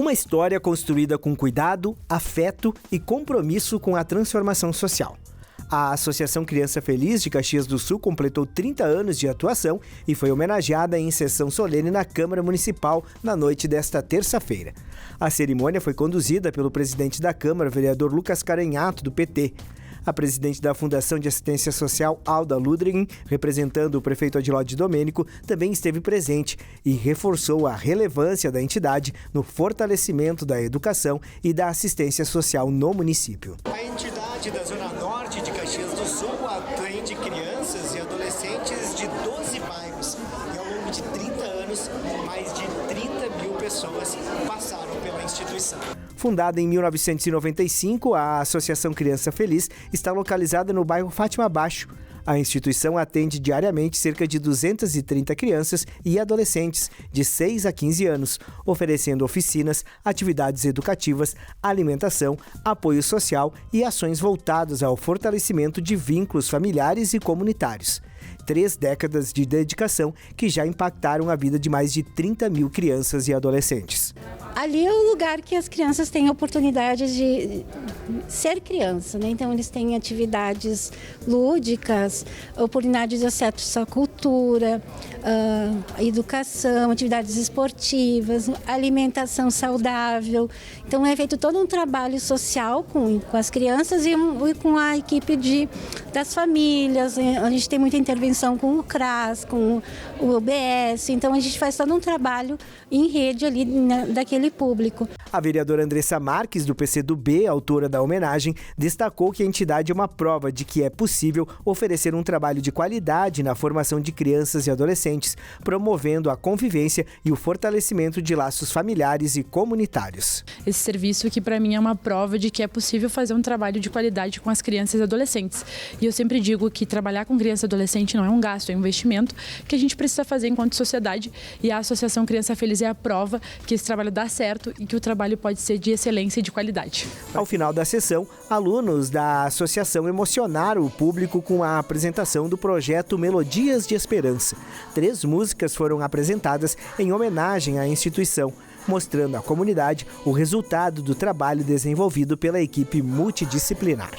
Uma história construída com cuidado, afeto e compromisso com a transformação social. A Associação Criança Feliz de Caxias do Sul completou 30 anos de atuação e foi homenageada em sessão solene na Câmara Municipal na noite desta terça-feira. A cerimônia foi conduzida pelo presidente da Câmara, vereador Lucas Caranhato, do PT. A presidente da Fundação de Assistência Social, Alda Ludwig, representando o prefeito Adilode Domênico, também esteve presente e reforçou a relevância da entidade no fortalecimento da educação e da assistência social no município. A entidade da Zona Norte de Caxias do Sul atende crianças e adolescentes de 12 bairros e ao longo de 30 anos, mais de 30 mil pessoas passaram pela instituição. Fundada em 1995, a Associação Criança Feliz está localizada no bairro Fátima Baixo. A instituição atende diariamente cerca de 230 crianças e adolescentes de 6 a 15 anos, oferecendo oficinas, atividades educativas, alimentação, apoio social e ações voltadas ao fortalecimento de vínculos familiares e comunitários. 3 décadas de dedicação que já impactaram a vida de mais de 30 mil crianças e adolescentes. Ali é o lugar que as crianças têm a oportunidade de ser criança, né? Então eles têm atividades lúdicas, oportunidade de acesso à cultura, à educação, atividades esportivas, alimentação saudável. Então é feito todo um trabalho social com as crianças e com a equipe das famílias. A gente tem muita intervenção com o CRAS, com o OBS, então a gente faz todo um trabalho em rede ali daquele público. A vereadora Andressa Marques, do PCdoB, autora da homenagem, destacou que a entidade é uma prova de que é possível oferecer um trabalho de qualidade na formação de crianças e adolescentes, promovendo a convivência e o fortalecimento de laços familiares e comunitários. Esse serviço que para mim é uma prova de que é possível fazer um trabalho de qualidade com as crianças e adolescentes. E eu sempre digo que trabalhar com criança e adolescente não é um gasto, é um investimento que a gente precisa fazer enquanto sociedade, e a Associação Criança Feliz é a prova que esse trabalho dá certo e que o trabalho pode ser de excelência e de qualidade. Ao final da sessão, alunos da associação emocionaram o público com a apresentação do projeto Melodias de Esperança. 3 músicas foram apresentadas em homenagem à instituição, mostrando à comunidade o resultado do trabalho desenvolvido pela equipe multidisciplinar.